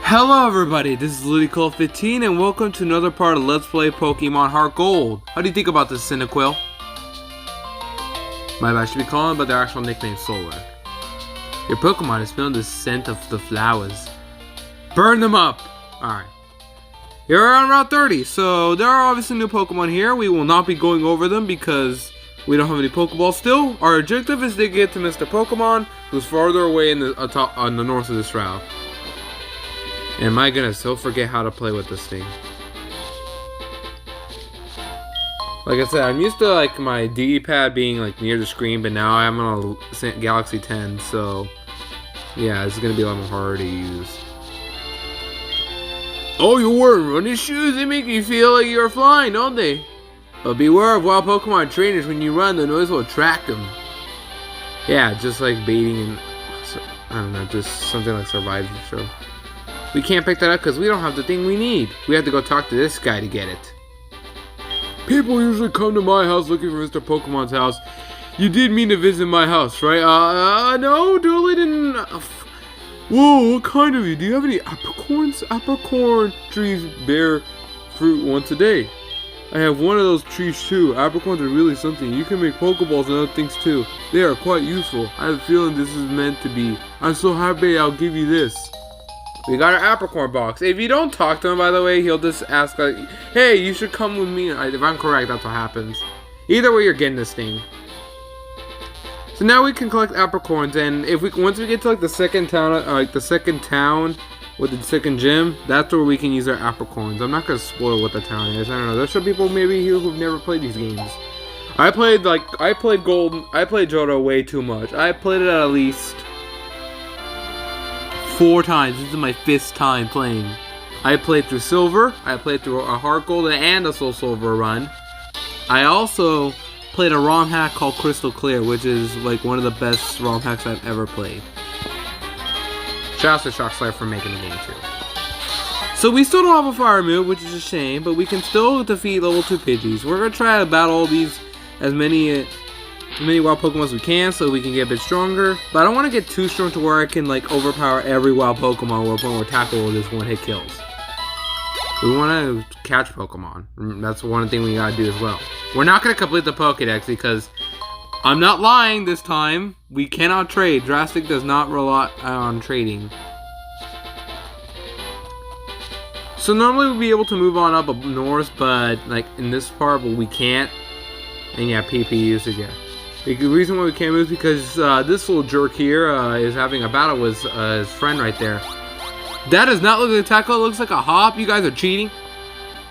Hello everybody, this is LudiCool15 and welcome to another part of Let's Play Pokemon HeartGold. How do you think about this, Cyndaquil? Might actually be calling, but their actual nickname is Solar. Your Pokemon is feeling the scent of the flowers. Burn them up! Alright. You're on Route 30, so there are obviously new Pokemon here. We will not be going over them because we don't have any Pokeballs still. Our objective is to get to Mr. Pokemon, who's farther away in the on the north of this route. And my goodness, he'll forget how to play with this thing. Like I said, I'm used to like my D-pad being like near the screen, but now I'm on a Galaxy 10, so yeah, it's gonna be a lot more harder to use. Oh, you're wearing running shoes? They make you feel like you're flying, don't they? But beware of wild Pokemon trainers. When you run, the noise will attract them. Yeah, just like baiting and I don't know, just something like Survivor Show. We can't pick that up because we don't have the thing we need. We have to go talk to this guy to get it. People usually come to my house looking for Mr. Pokemon's house. You did mean to visit my house, right? No, totally didn't. Whoa, what kind of you? Do you have any apricorns? Apricorn trees bear fruit once a day. I have one of those trees too. Apricorns are really something. You can make Pokeballs and other things too. They are quite useful. I have a feeling this is meant to be. I'm so happy I'll give you this. We got our Apricorn box. If you don't talk to him, by the way, he'll just ask like, hey, you should come with me. If I'm correct, that's what happens. Either way, you're getting this thing. So now we can collect Apricorns, and if once we get to like the second town, with the second gym, that's where we can use our Apricorns. I'm not gonna spoil what the town is. I don't know. There's some people maybe here who've never played these games. I played Johto way too much. I played it at least 4 times. This is my 5th time playing. I played through Silver, I played through a HeartGold and a Soul Silver run. I also played a ROM hack called Crystal Clear, which is like one of the best ROM hacks I've ever played. Shout out to Shockslayer for making the game too. So we still don't have a fire move, which is a shame, but we can still defeat level 2 Pidgeys. We're gonna try to battle all these as many wild Pokemon as we can so we can get a bit stronger. But I don't want to get too strong to where I can like overpower every wild Pokemon or a point where Tackle will just one-hit kills. We want to catch Pokemon. That's one thing we gotta do as well. We're not gonna complete the Pokédex because I'm not lying this time. We cannot trade. Drastic does not rely on trading. So normally we'd be able to move on up north, but like in this part, but we can't. And yeah, PP usage again. The reason why we can't move is because this little jerk here is having a battle with his friend right there. That does not look like a tackle, it looks like a hop. You guys are cheating.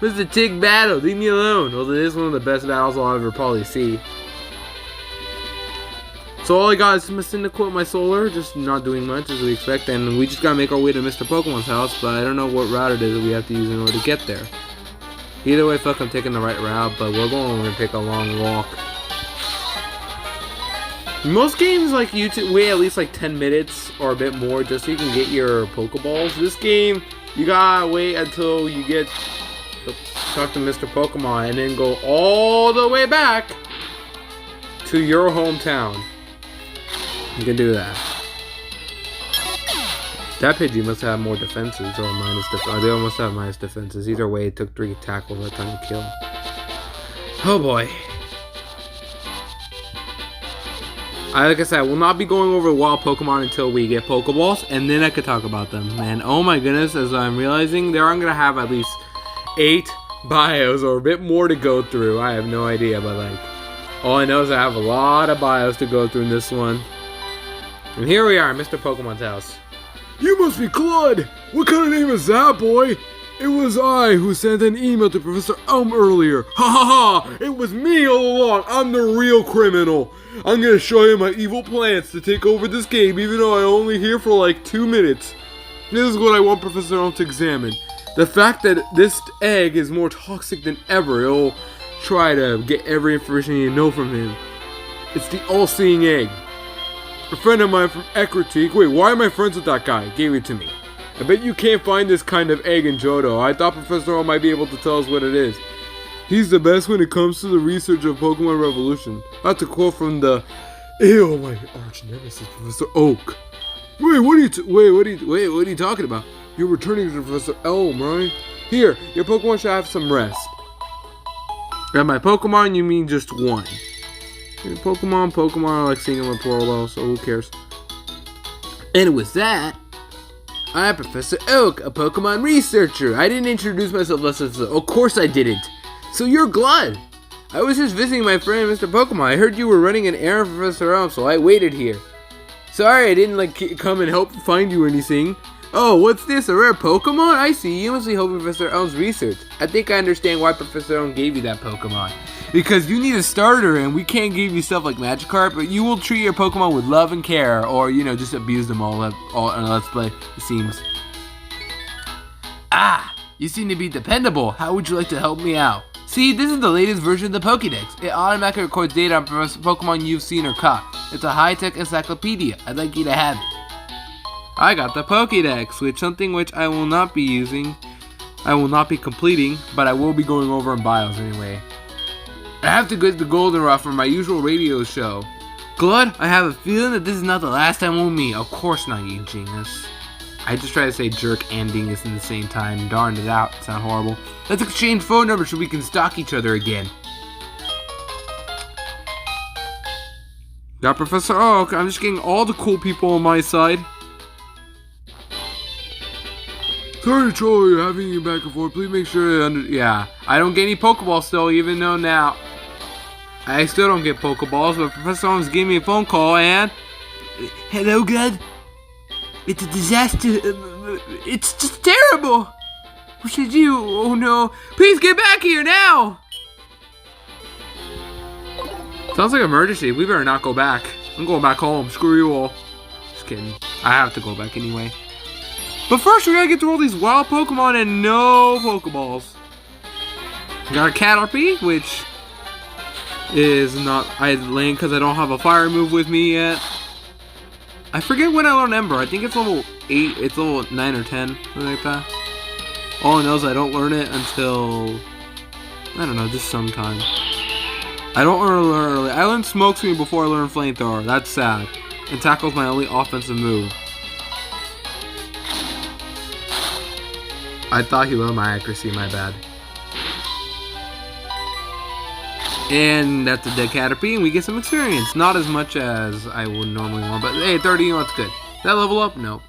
This is a tick battle, leave me alone. Well, it is one of the best battles I'll ever probably see. So all I got is Cyndaquil, my Solar, just not doing much as we expect. And we just gotta make our way to Mr. Pokemon's house, but I don't know what route it is that we have to use in order to get there. Either way, fuck, I'm taking the right route, but we're going to take a long walk. Most games like you wait at least like 10 minutes or a bit more just so you can get your Pokeballs. This game, you gotta wait until you get talk to Mr. Pokemon and then go all the way back to your hometown. You can do that. That Pidgey must have more defenses or minus defenses. They almost have minus defenses. Either way, it took 3 tackles by the time to kill. Oh boy. Like I said, we'll not be going over wild Pokemon until we get Pokeballs, and then I could talk about them. And oh my goodness, as I'm realizing, I'm gonna have at least 8 bios or a bit more to go through. I have no idea, but like, all I know is I have a lot of bios to go through in this one. And here we are, Mr. Pokemon's house. You must be Claude! What kind of name is that, boy? It was I who sent an email to Professor Elm earlier. Ha ha ha! It was me all along. I'm the real criminal. I'm gonna show you my evil plans to take over this game, even though I'm only here for like 2 minutes. This is what I want Professor Elm to examine. The fact that this egg is more toxic than ever. It'll try to get every information you know from him. It's the all-seeing egg. A friend of mine from Ekritique. Wait, why am I friends with that guy? Gave it to me. I bet you can't find this kind of egg in Johto. I thought Professor O might be able to tell us what it is. He's the best when it comes to the research of Pokemon Revolution. That's a quote from the my arch nemesis, Professor Oak. Wait, what are you talking about? You're returning to Professor Elm, right? Here, your Pokemon should have some rest. And my Pokemon, you mean just one? Your Pokemon, I like seeing them in plural, so who cares? And with that, I'm Professor Oak, a Pokemon researcher. I didn't introduce myself last episode. Of course I didn't. So you're Glud. I was just visiting my friend Mr. Pokemon. I heard you were running an errand for Professor Elm, so I waited here. Sorry I didn't come and help find you or anything. Oh, what's this? A rare Pokemon? I see. You must be helping Professor Elm's research. I think I understand why Professor Elm gave you that Pokemon. Because you need a starter and we can't give you stuff like Magikarp, but you will treat your Pokemon with love and care, or, just abuse them all in a Let's Play, it seems. Ah, you seem to be dependable. How would you like to help me out? See, this is the latest version of the Pokédex. It automatically records data on Pokemon you've seen or caught. It's a high-tech encyclopedia. I'd like you to have it. I got the Pokédex, something which I will not be using. I will not be completing, but I will be going over in bios anyway. I have to get the Goldenrod for my usual radio show. Glud, I have a feeling that this is not the last time we'll meet. Of course not, you genius. I just tried to say jerk and dingus in the same time. Darned it out. Sound horrible. Let's exchange phone numbers so we can stalk each other again. Got Professor Oak. I'm just getting all the cool people on my side. Sorry to trouble you having you back and forth. Please make sure Yeah, I don't get any Pokeballs still, even though now I still don't get Pokeballs, but Professor Holmes gave me a phone call and... Hello, Glud? It's a disaster. It's just terrible. What should you? Oh no. Please get back here now. Sounds like an emergency. We better not go back. I'm going back home. Screw you all. Just kidding. I have to go back anyway. But first, we gotta get through all these wild Pokemon and no Pokeballs. Got a Caterpie, which is not... I lame because I don't have a fire move with me yet. I forget when I learned Ember. I think it's level 8. It's level 9 or 10. Something like that. All I know is I don't learn it until... I don't know, just sometime. I don't learn early. I learned Smoke Screen before I learned Flamethrower. That's sad. And Tackle's my only offensive move. I thought he loved my accuracy, my bad. And that's a dead Caterpie, and we get some experience. Not as much as I would normally want, but hey, 30, that's good. That level up? No.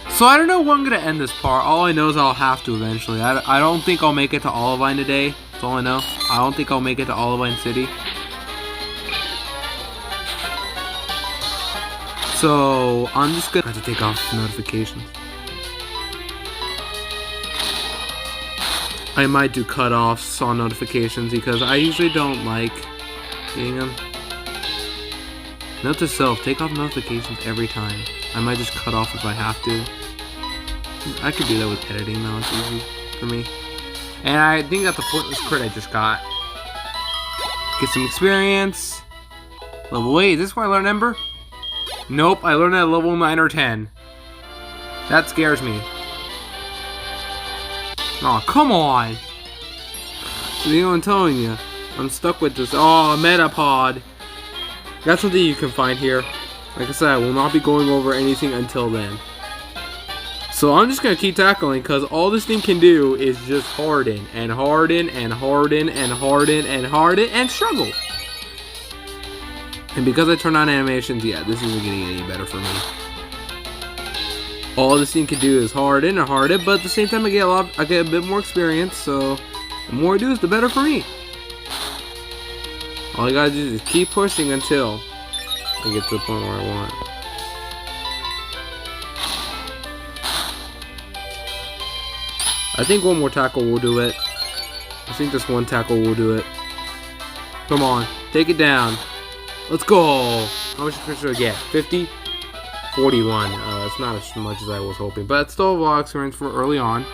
So I don't know when I'm going to end this part. All I know is I'll have to eventually. I don't think I'll make it to Olivine today. That's all I know. I don't think I'll make it to Olivine City. So I'm just going to have to take off notifications. I might do cutoffs on notifications because I usually don't like getting them. Note to self, take off notifications every time. I might just cut off if I have to. I could do that with editing though, it's easy for me. And I think that's the pointless crit I just got. Get some experience. Level 8, is this where I learn Ember? Nope, I learned it at level 9 or 10. That scares me. Aw, oh, come on! You know what I'm telling you. I'm stuck with this. Oh, Metapod. That's something you can find here. Like I said, I will not be going over anything until then. So I'm just going to keep tackling because all this thing can do is just harden and harden and harden and harden and harden and struggle. And because I turned on animations, yeah, this isn't getting any better for me. All this thing can do is harden and harden, but at the same time I get a bit more experience, so the more I do is the better for me. All I gotta do is keep pushing until I get to the point where I want. I think one more tackle will do it. I think this one tackle will do it. Come on, take it down. Let's go. How much experience do I get? 50? 41. It's not as much as I was hoping, but it's still a lot of experience for early on.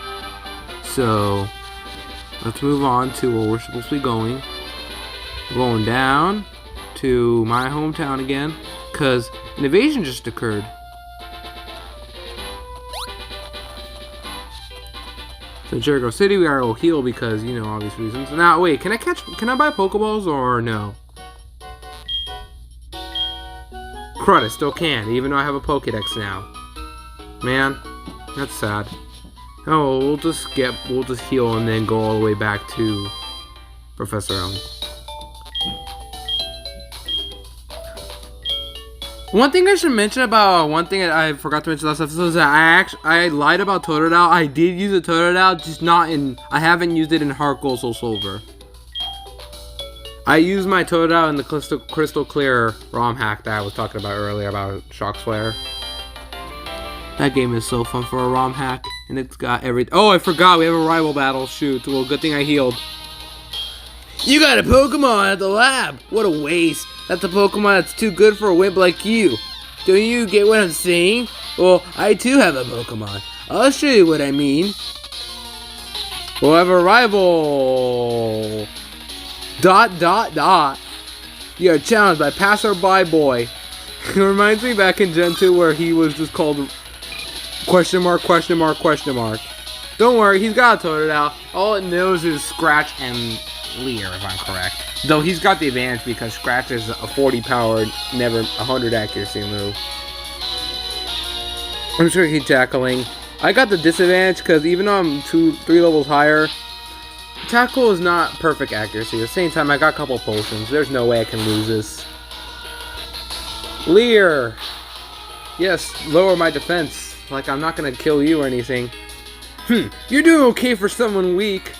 So let's move on to where we're supposed to be going. We're going down to my hometown again, because an invasion just occurred. So Jericho City, we gotta go heal because, you know, obvious reasons. Now, wait, can I buy Pokeballs or no? Crud, I still can, even though I have a Pokedex now. Man, that's sad. Oh, we'll just heal and then go all the way back to Professor Elm. One thing I should mention about one thing that I forgot to mention last episode is that I lied about Totodile. I did use a Totodile, just not in. I haven't used it in HeartGold Soul Silver. I used my Totodile in the Crystal Clear ROM hack that I was talking about earlier about Shock Flare. That game is so fun for a ROM hack, and it's got every. Oh, I forgot we have a rival battle. Shoot, well, good thing I healed. You got a Pokemon at the lab. What a waste. That's a Pokemon that's too good for a wimp like you. Don't you get what I'm saying? Well, I too have a Pokemon. I'll show you what I mean. We'll have a rival. ... You are challenged by Passerby Boy. It reminds me back in Gen 2 where he was just called ... Don't worry, he's got a Totodile. All it knows is Scratch and Leer, if I'm correct. Though he's got the advantage because Scratch is a 40 power, never 100 accuracy move. I'm just gonna keep tackling. I got the disadvantage because even though I'm 2-3 levels higher, tackle is not perfect accuracy. At the same time, I got a couple potions. There's no way I can lose this. Leer! Yes, lower my defense. Like I'm not gonna kill you or anything. You're doing okay for someone weak.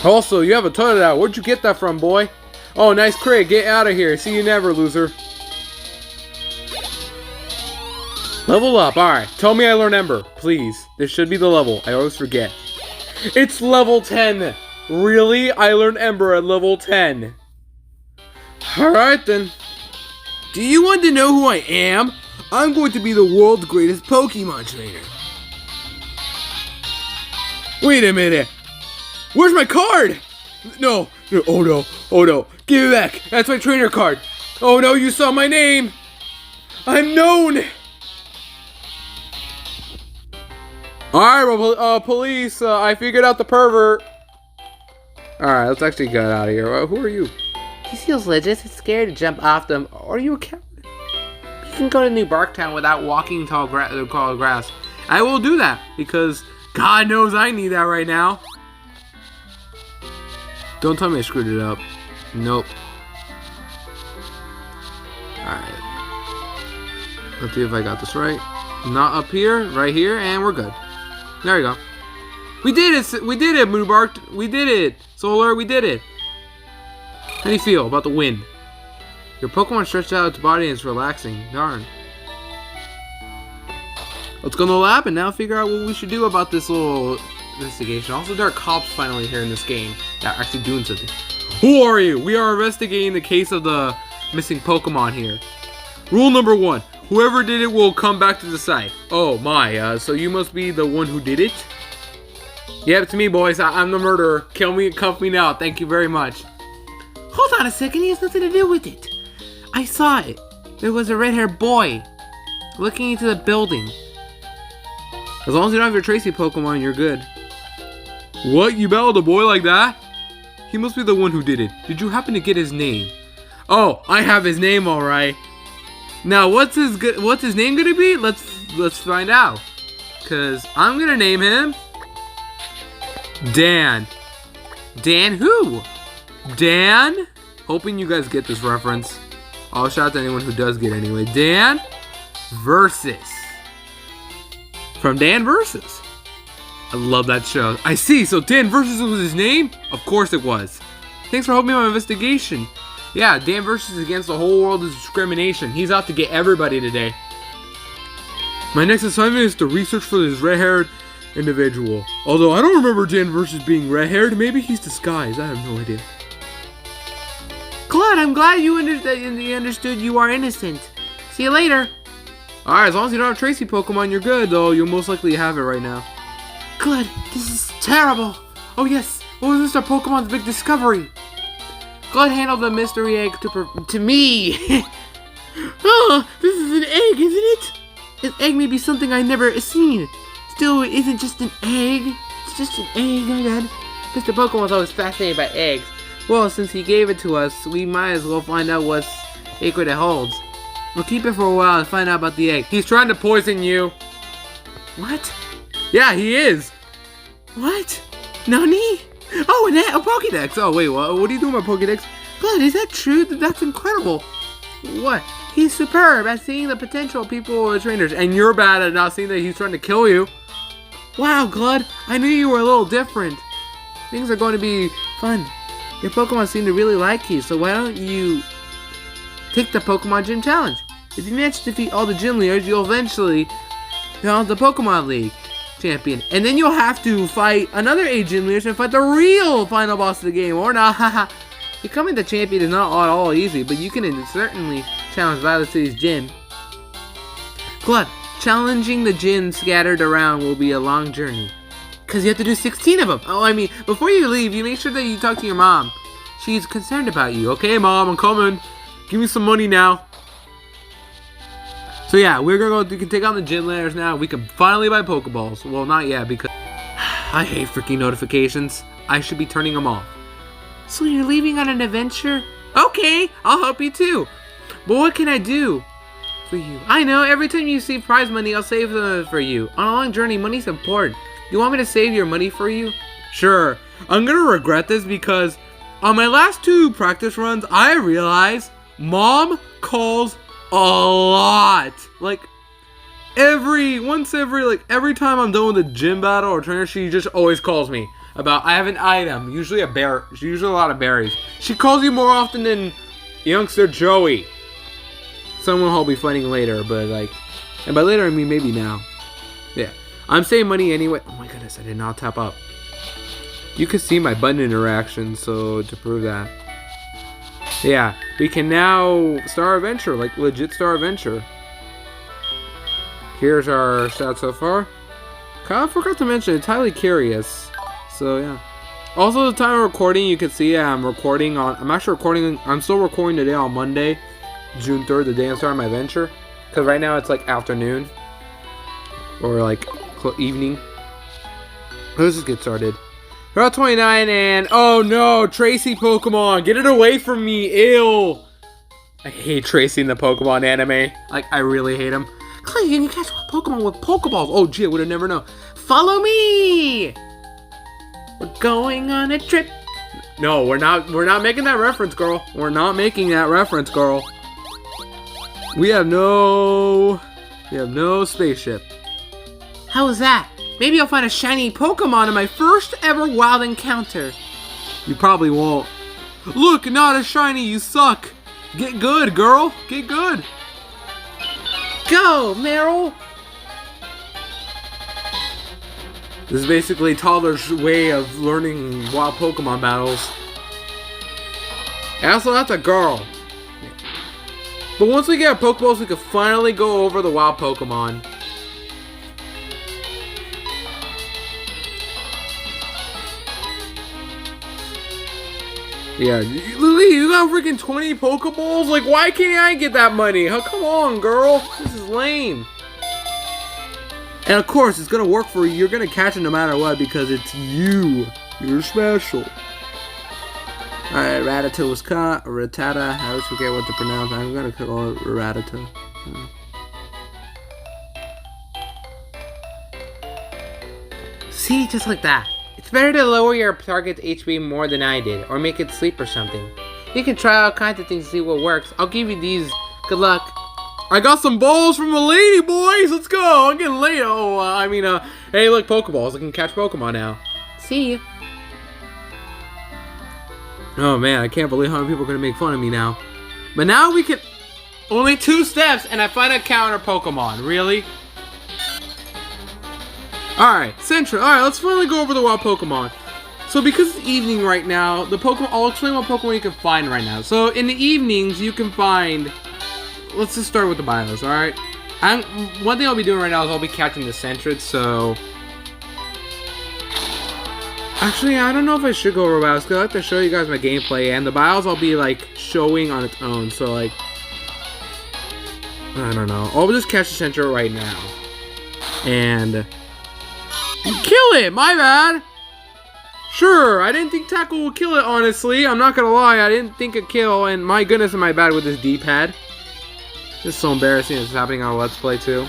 Also, you have a Totodile. Where'd you get that from, boy? Oh, nice crit. Get out of here. See you never, loser. Level up. Alright. Tell me I learn Ember. Please. This should be the level. I always forget. It's level 10. Really? I learned Ember at level 10. Alright, then. Do you want to know who I am? I'm going to be the world's greatest Pokemon trainer. Wait a minute. Where's my card? No. Oh no. Give it back. That's my trainer card. Oh no, you saw my name. I'm known. Alright, police. I figured out the pervert. Alright, let's actually get out of here. Who are you? He feels legit. It's scared to jump off them. Are you a coward? You can go to New Barktown without walking tall grass. I will do that because God knows I need that right now. Don't tell me I screwed it up. Nope. Alright. Let's see if I got this right. Not up here, right here, and we're good. There we go. We did it! We did it, Moonbark! We did it! Solar, we did it! How do you feel about the wind? Your Pokemon stretched out its body and it's relaxing. Darn. Let's go to the lab and now figure out what we should do about this little investigation. Also, there are cops finally here in this game that are actually doing something. Who are you? We are investigating the case of the missing Pokemon here. Rule number 1. Whoever did it will come back to the site. Oh my, so you must be the one who did it? Yeah, it's me, boys. I'm the murderer. Kill me and cuff me now. Thank you very much. Hold on a second. He has nothing to do with it. I saw it. There was a red-haired boy looking into the building. As long as you don't have your Tracy Pokemon, you're good. What? You battled a boy like that? He must be the one who did it. Did you happen to get his name? Oh, I have his name, all right. Now, what's his name gonna be? Let's find out. Cause I'm gonna name him Dan. Dan who? Dan? Hoping you guys get this reference. I'll shout out to anyone who does get anyway. Dan Versus. From Dan Versus. I love that show. I see, so Dan Versus was his name? Of course it was. Thanks for helping me with my investigation. Yeah, Dan Versus against the whole world is discrimination. He's out to get everybody today. My next assignment is to research for this red-haired individual. Although I don't remember Dan Versus being red-haired. Maybe he's disguised. I have no idea. Glad, I'm glad you understood you are innocent. See you later. Alright, as long as you don't have Tracy Pokemon, you're good, though. You'll most likely have it right now. Good. This is terrible. Oh, yes. What was this our Pokemon's big discovery? Glad handled the mystery egg to me. Oh, this is an egg, isn't it? This egg may be something I never seen. Still, it isn't just an egg. It's just an egg, my bad. Mr. Pokemon's always fascinated by eggs. Well, since he gave it to us, we might as well find out what secret it holds. We'll keep it for a while and find out about the egg. He's trying to poison you. What? Yeah, he is. What? Nani? Oh, a Pokédex. Oh, wait, what are you doing with my Pokédex? God, is that true? That's incredible. What? He's superb at seeing the potential of people or trainers, and you're bad at not seeing that he's trying to kill you. Wow, Glud, I knew you were a little different. Things are going to be fun. Your Pokemon seem to really like you, so why don't you take the Pokemon Gym Challenge? If you manage to defeat all the gym leaders, you'll eventually become the Pokemon League champion. And then you'll have to fight another 8 gym leaders and fight the real final boss of the game, or not. Haha. Becoming the champion is not at all easy, but you can certainly challenge Violet City's gym. Glud, challenging the gym scattered around will be a long journey. Because you have to do 16 of them. Oh, I mean, before you leave, you make sure that you talk to your mom. She's concerned about you. Okay, Mom, I'm coming. Give me some money now. So yeah, we can take on the gym leaders now. We can finally buy Pokeballs. Well, not yet, because I hate freaking notifications. I should be turning them off. So you're leaving on an adventure? Okay, I'll help you too. But what can I do for you? I know, every time you see prize money, I'll save them for you. On a long journey, money's important. You want me to save your money for you? Sure. I'm gonna regret this because on my last 2 practice runs, I realized Mom calls a lot. Like every time I'm done with a gym battle or trainer, she just always calls me about I have an item, usually a lot of berries. She calls you more often than youngster Joey. Someone I'll be fighting later, but and by later I mean maybe now. Yeah, I'm saving money anyway. Oh my goodness, I did not tap up. You can see my button interaction, so to prove that. Yeah, we can now start our adventure, like legit start our adventure. Here's our stats so far. Kind of forgot to mention, it's highly curious. So yeah. Also, the time of recording, you can see I'm still recording today on Monday, June 3rd, the day I started my adventure. Because right now it's like afternoon. Or like evening. Let's just get started. Route 29 and... Oh no! Tracy Pokemon! Get it away from me! Ew! I hate Tracy in the Pokemon anime. Like, I really hate him. Clay, you can catch Pokemon with Pokeballs! Oh gee, I would have never known. Follow me! We're going on a trip. No, we're not making that reference, girl. We're not making that reference, girl. We have no spaceship. How was that? Maybe I'll find a shiny Pokemon in my first ever wild encounter. You probably won't. Look, not a shiny, you suck. Get good, girl. Get good. Go, Meryl. This is basically toddler's way of learning wild Pokemon battles. And also, that's a girl. But once we get our Pokeballs, we can finally go over the wild Pokemon. Yeah, Lily, you got freaking 20 Pokeballs? Like, why can't I get that money? Oh, come on, girl. This is lame. And of course, it's gonna work for you. You're gonna catch it no matter what because it's you. You're special. Alright, Rattata was caught. Rattata. I always forget what to pronounce. I'm gonna call it Rattata. See, just like that. It's better to lower your target's HP more than I did, or make it sleep or something. You can try all kinds of things to see what works. I'll give you these. Good luck. I got some balls from a lady, boys. Let's go. I'm getting late. Oh, hey, look, Pokeballs. I can catch Pokemon now. See you. Oh, man, I can't believe how many people are going to make fun of me now. But now we can... Only 2 steps, and I find a counter Pokemon. Really? Alright, Central. Alright, let's finally go over the wild Pokemon. So because it's evening right now, I'll explain what Pokemon you can find right now. So in the evenings, you can find... Let's just start with the bios, alright? One thing I'll be doing right now is I'll be catching the Centrids, so... Actually, I don't know if I should go over bios, because I like to show you guys my gameplay, and the bios I'll be, showing on its own, so, I don't know. I'll just catch the Centrid right now. And... Kill it! My bad! Sure, I didn't think Tackle would kill it, honestly. I'm not gonna lie, I didn't think it'd kill, and my goodness am I bad with this D-pad. This is so embarrassing. It's happening on Let's Play too.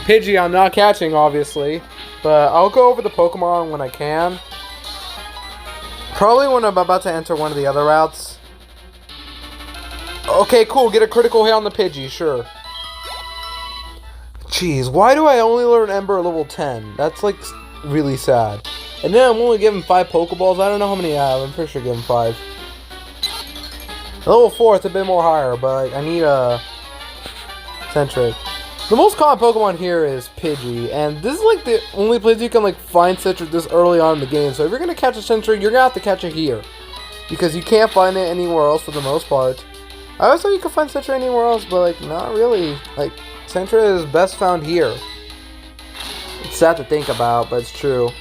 Pidgey, I'm not catching, obviously. But I'll go over the Pokemon when I can. Probably when I'm about to enter one of the other routes. Okay, cool. Get a critical hit on the Pidgey, sure. Jeez, why do I only learn Ember at level 10? That's like really sad. And then I'm only given 5 Pokeballs. I don't know how many I have. I'm pretty sure I give him 5. Level 4, it's a bit more higher, but I need a Sentret. The most common Pokemon here is Pidgey, and this is like the only place you can like find Sentret this early on in the game. So if you're gonna catch a Sentret, you're gonna have to catch it here, because you can't find it anywhere else for the most part. I always thought you could find Sentret anywhere else, but like not really. Like Sentret is best found here. It's sad to think about, but it's true.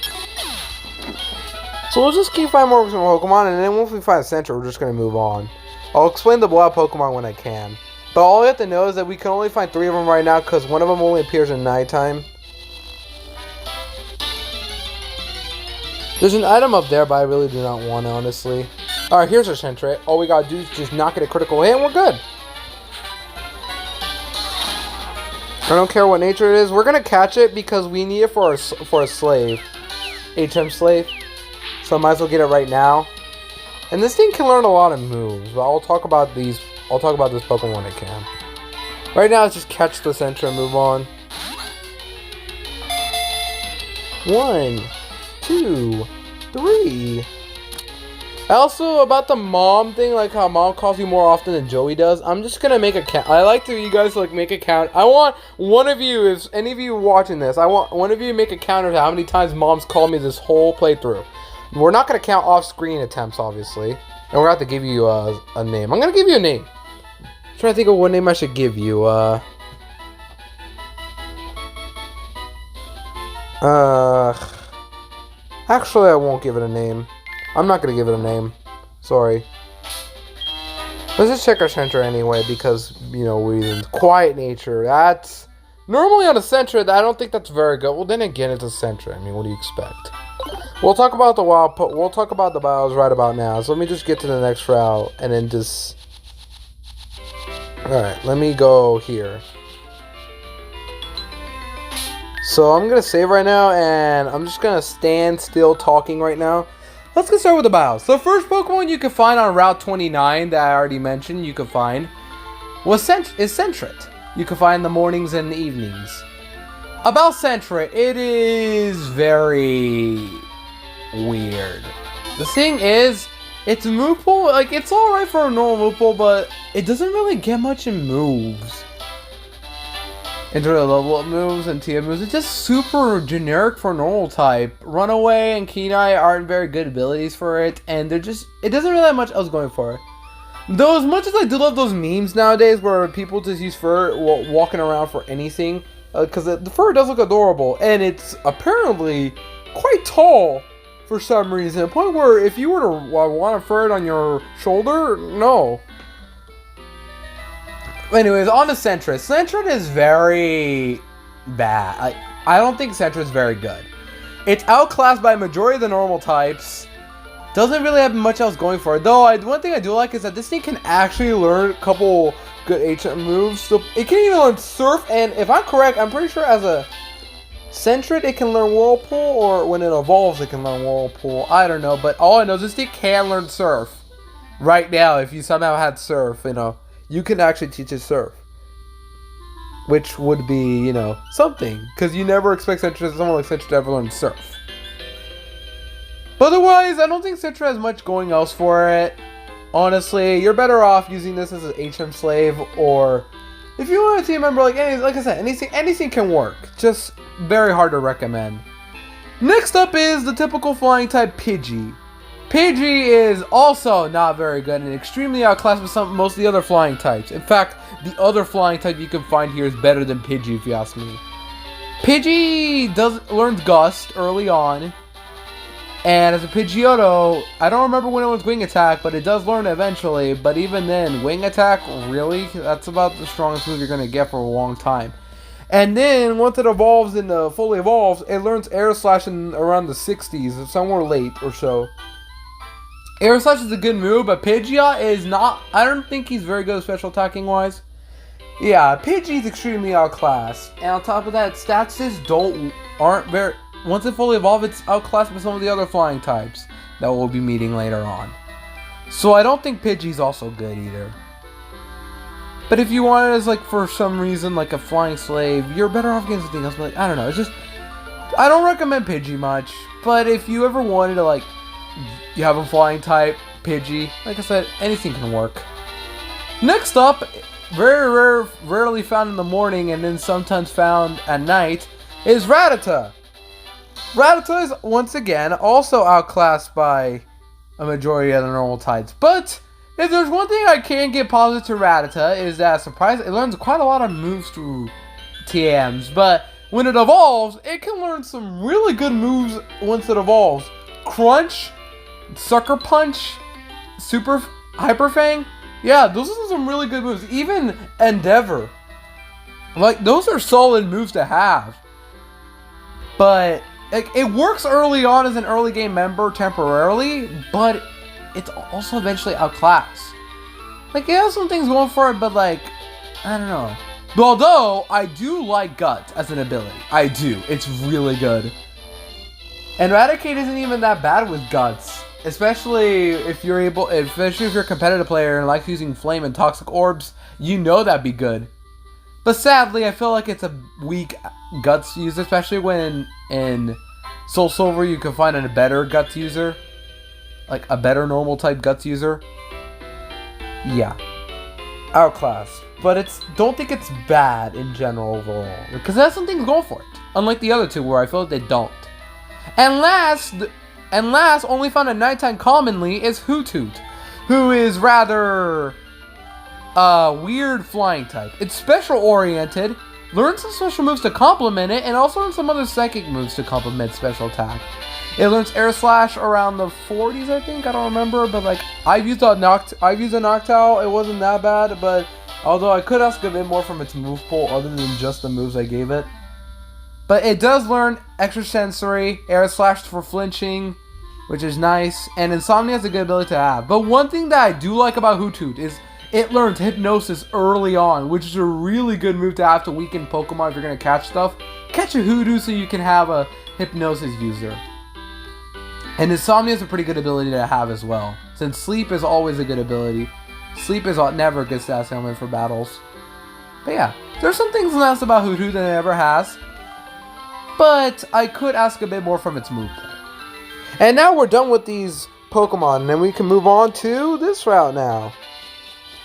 So we'll just keep finding more Pokemon, and then once we find Sentret, we're just gonna move on. I'll explain the blowout Pokemon when I can. But all you have to know is that we can only find 3 of them right now because one of them only appears in nighttime. There's an item up there, but I really do not want it, honestly. Alright, here's our Sentret. All we gotta do is just knock it a critical hit and we're good. I don't care what nature it is. We're gonna catch it because we need it for a slave. HM slave. So I might as well get it right now. And this thing can learn a lot of moves, but I'll talk about this Pokemon when I can. Right now, let's just catch the Sentret and move on. 1, 2, 3. Also, about the mom thing, like how mom calls you more often than Joey does, I'm just gonna make a count. I like to you guys like make a count. I want one of you, if any of you watching this, I want one of you to make a count of how many times mom's called me this whole playthrough. We're not going to count off-screen attempts, obviously. And we're going to have to give you a name. I'm going to give you a name. I'm trying to think of what name I should give you. Actually, I won't give it a name. I'm not going to give it a name. Sorry. Let's just check our Sentret anyway, because, you know, reasons. Quiet nature. That's... Normally on a Sentret, I don't think that's very good. Well, then again, it's a Sentret. I mean, what do you expect? We'll talk about the we'll talk about the battles right about now. So let me just get to the next route and then just. Alright, let me go here. So I'm gonna save right now and I'm just gonna stand still talking right now. Let's get started with the battles. So first Pokemon you can find on Route 29 that I already mentioned you can find is Sentret. You can find in the mornings and the evenings. About Sentret, it is very weird. The thing is, its move pool, like, it's alright for a normal move pool, but it doesn't really get much in moves. Into the level up moves and TM moves, it's just super generic for normal type. Runaway and Kenai aren't very good abilities for it, and it doesn't really have much else going for it. Though, as much as I do love those memes nowadays where people just use fur walking around for anything, because the fur does look adorable, and it's apparently quite tall for some reason. A point where if you were to want to fur it on your shoulder, no. Anyways, on to Sentret. Sentret is very bad. I don't think Sentret is very good. It's outclassed by a majority of the normal types. Doesn't really have much else going for it. Though, one thing I do like is that this thing can actually learn a couple good HM moves. So it can even learn Surf, and if I'm correct, I'm pretty sure as a Sentret it can learn Whirlpool, or when it evolves it can learn Whirlpool. I don't know, but all I know is this thing can learn Surf. Right now, if you somehow had Surf, you know, you can actually teach it Surf. Which would be, you know, something. Because you never expect someone like Sentret to ever learn Surf. But otherwise, I don't think Sentret has much going else for it. Honestly, you're better off using this as an HM slave, or if you want a team member, like I said, anything can work. Just very hard to recommend. Next up is the typical flying type Pidgey. Pidgey is also not very good and extremely outclassed with most of the other flying types. In fact, the other flying type you can find here is better than Pidgey, if you ask me. Pidgey learns Gust early on. And as a Pidgeotto, I don't remember when it was Wing Attack, but it does learn eventually. But even then, Wing Attack, really? That's about the strongest move you're going to get for a long time. And then, once it evolves and fully evolves, it learns Air Slash in around the 60s, somewhere late or so. Air Slash is a good move, but Pidgeot is not... I don't think he's very good at special attacking wise. Yeah, Pidgey's extremely outclassed, and on top of that, stats aren't very. Once it fully evolves, it's outclassed by some of the other flying types that we'll be meeting later on. So I don't think Pidgey's also good either. But if you want it as like for some reason like a flying slave, you're better off against something else. But like, I don't know, it's just I don't recommend Pidgey much. But if you ever wanted to like you have a flying type Pidgey, like I said, anything can work. Next up, rarely found in the morning and then sometimes found at night, is Rattata. Rattata is once again also outclassed by a majority of the normal types. But if there's one thing I can give positive to Rattata is that it learns quite a lot of moves through TMs. But when it evolves, it can learn some really good moves once it evolves. Crunch, Sucker Punch, Super Hyper Fang. Yeah, those are some really good moves. Even Endeavor. Like, those are solid moves to have. But like, it works early on as an early game member temporarily, but it's also eventually outclassed. Like, it has some things going for it, but like, I don't know. But although, I do like Gut as an ability. I do. It's really good. And Raticate isn't even that bad with Guts. Especially if you're a competitive player and likes using Flame and Toxic Orbs, you know that'd be good. But sadly, I feel like it's a weak Guts user, especially when in Soul Silver you can find a better Guts user. Like a better normal type Guts user. Yeah. Outclassed. But don't think it's bad in general overall. Because it has some things going for it. Unlike the other two where I feel like they don't. And last, only found at nighttime commonly, is Hoothoot, who is rather weird flying type. It's special oriented, learns some special moves to complement it, and also learns some other psychic moves to complement special attack. It learns Air Slash around the 40s, I think. I don't remember, but like I've used a Noctowl. It wasn't that bad, but although I could ask a bit more from its move pool other than just the moves I gave it. But it does learn Extrasensory, Air Slash for flinching, which is nice, and Insomnia is a good ability to have. But one thing that I do like about Hoothoot is it learns Hypnosis early on, which is a really good move to have to weaken Pokemon if you're going to catch stuff. Catch a Hoothoot so you can have a Hypnosis user. And Insomnia is a pretty good ability to have as well, since Sleep is always a good ability. Sleep is never a good stats element for battles. But yeah, there's some things nice about Hoothoot that it never has. But I could ask a bit more from its move pool. And now we're done with these Pokemon, and then we can move on to this route now.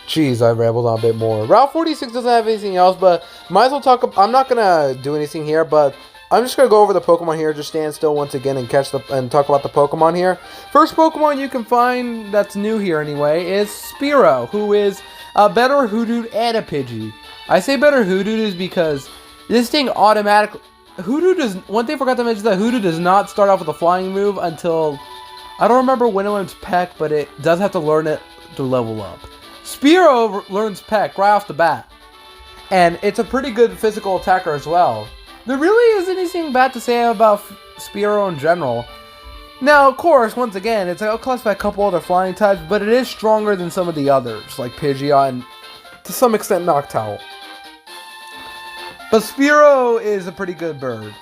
Jeez, I rambled on a bit more. Route 46 doesn't have anything else, but might as well talk. I'm not gonna do anything here, but I'm just gonna go over the Pokemon here. Just stand still once again and talk about the Pokemon here. First Pokemon you can find that's new here anyway is Spearow, who is a better Hoothoot and a Pidgey. I say better Hoothoot is because this thing automatically. One thing I forgot to mention is that Hoothoot does not start off with a flying move until, I don't remember when it learns Peck, but it does have to learn it to level up. Spearow learns Peck right off the bat, and it's a pretty good physical attacker as well. There really isn't anything bad to say about Spearow in general. Now, of course, once again, it's outclassed by a couple other flying types, but it is stronger than some of the others, like Pidgeot and, to some extent, Noctowl. But Spearow is a pretty good bird.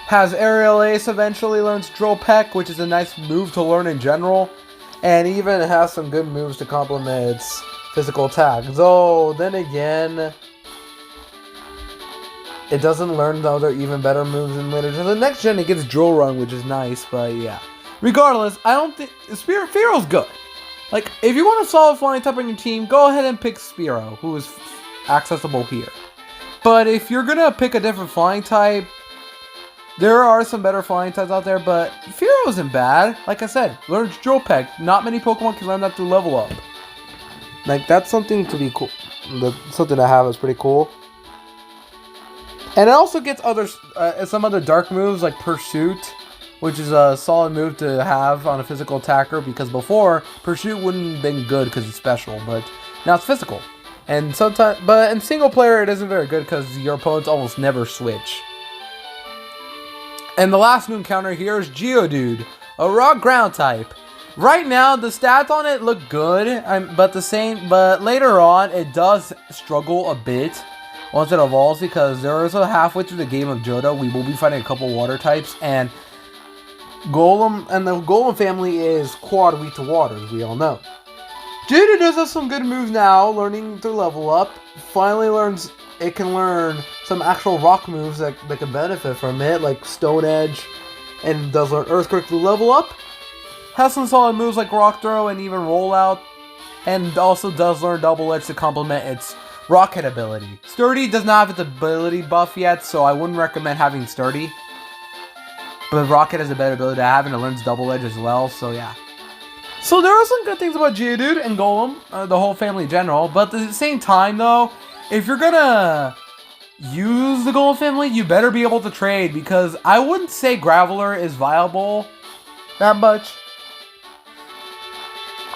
Has Aerial Ace, eventually learns Drill Peck, which is a nice move to learn in general. And even has some good moves to complement its physical attack. Though, then again, it doesn't learn the other even better moves in later. So the next gen it gets Drill Run, which is nice, but yeah. Regardless, I don't think Spearow's good. Like, if you want a solid flying type on your team, go ahead and pick Spearow, who is accessible here. But if you're gonna pick a different flying type, there are some better flying types out there, but Spearow isn't bad. Like I said, learns Drill Peck. Not many Pokemon can learn that to level up. Like, that's something to be cool. Something to have is pretty cool. And it also gets some other dark moves like Pursuit, which is a solid move to have on a physical attacker, because before, Pursuit wouldn't have been good because it's special, but now it's physical. And sometimes, but in single player, it isn't very good because your opponents almost never switch. And the last new encounter here is Geodude, a rock ground type. Right now, the stats on it look good, but later on, it does struggle a bit once it evolves, because there is a halfway through the game of Johto, we will be fighting a couple water types, and Golem, and the Golem family is quad weak to water, as we all know. Johto does have some good moves now, learning to level up. Finally learns, it can learn some actual rock moves that can benefit from it, like Stone Edge, and does learn Earthquake to level up. Has some solid moves like Rock Throw and even Rollout, and also does learn Double Edge to complement its Rocket ability. Sturdy does not have its ability buff yet, so I wouldn't recommend having Sturdy. But Rocket has a better ability to have, and it learns Double Edge as well, so yeah. So there are some good things about Geodude and Golem, the whole family in general, but at the same time though, if you're gonna use the Golem family, you better be able to trade, because I wouldn't say Graveler is viable that much.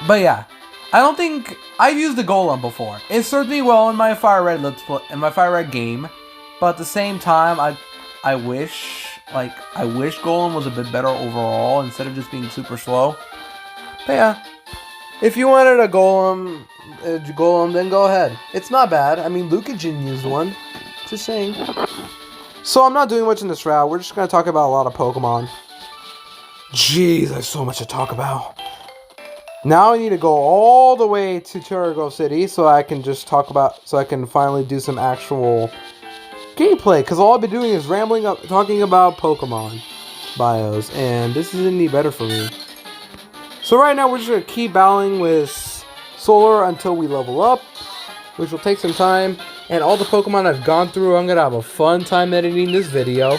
But yeah, I don't think I've used the Golem before. It's certainly well in my Fire Red game, but at the same time, I wish Golem was a bit better overall instead of just being super slow. But yeah, if you wanted a Golem, then go ahead. It's not bad. I mean, Lucajin used one. Just saying. So I'm not doing much in this route. We're just gonna talk about a lot of Pokemon. Jeez, there's so much to talk about. Now I need to go all the way to HeartGold City so I can just so I can finally do some actual gameplay. Because all I've been doing is rambling up, talking about Pokemon bios, and this isn't any better for me. So right now we're just going to keep battling with Solar until we level up, which will take some time. And all the Pokemon I've gone through, I'm going to have a fun time editing this video.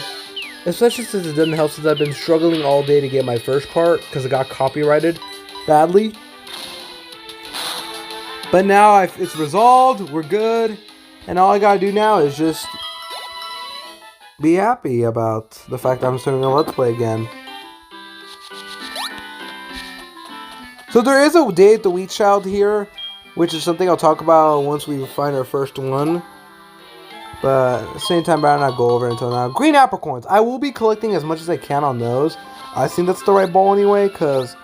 Especially since it doesn't help since I've been struggling all day to get my first part because it got copyrighted badly. But now it's resolved, we're good, and all I gotta do now is just be happy about the fact that I'm starting a Let's Play again. So there is a Day at the Wheat Child here, which is something I'll talk about once we find our first one. But at the same time, I better not go over it until now. Green Apricorns. I will be collecting as much as I can on those. I think that's the right ball anyway, because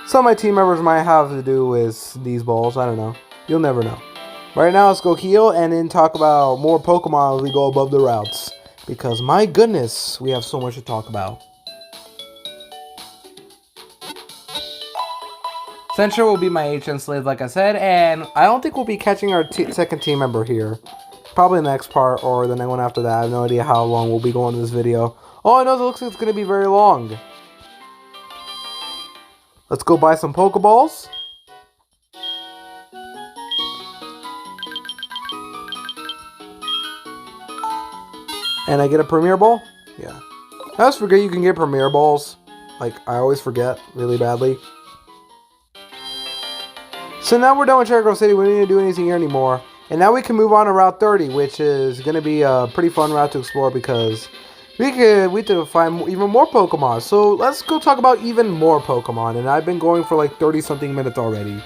some of my team members might have to do with these balls. I don't know. You'll never know. Right now, let's go heal and then talk about more Pokemon as we go above the routes. Because, my goodness, we have so much to talk about. Sensha will be my HN slave, like I said. And I don't think we'll be catching our second team member here. Probably the next part or the next one after that. I have no idea how long we'll be going in this video. All I know is it looks like it's going to be very long. Let's go buy some Pokeballs. And I get a Premier Ball? Yeah. I always forget you can get Premier Balls. Like, I always forget really badly. So now we're done with HeartGold City. We don't need to do anything here anymore. And now we can move on to Route 30, which is going to be a pretty fun route to explore because we have to find even more Pokemon. So let's go talk about even more Pokemon. And I've been going for like 30-something minutes already.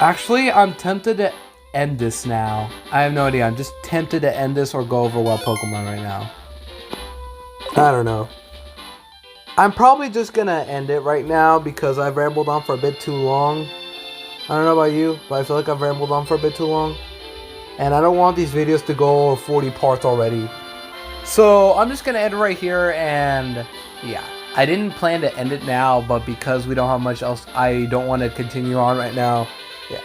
Actually, I'm tempted to end this now. I have no idea. I'm just tempted to end this or go over Wild Pokemon right now. I don't know. I'm probably just going to end it right now because I've rambled on for a bit too long. I don't know about you, but I feel like I've rambled on for a bit too long. And I don't want these videos to go over 40 parts already. So I'm just going to end it right here, and yeah. I didn't plan to end it now, but because we don't have much else, I don't want to continue on right now. Yeah.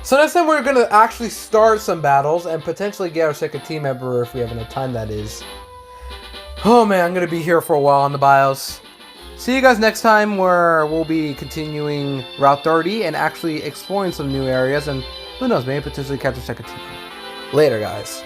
So next time we're going to actually start some battles and potentially get our second team member if we have enough time, that is. Oh man, I'm going to be here for a while on the BIOS. See you guys next time where we'll be continuing Route 30 and actually exploring some new areas, and who knows, maybe potentially catch a second team. Later, guys.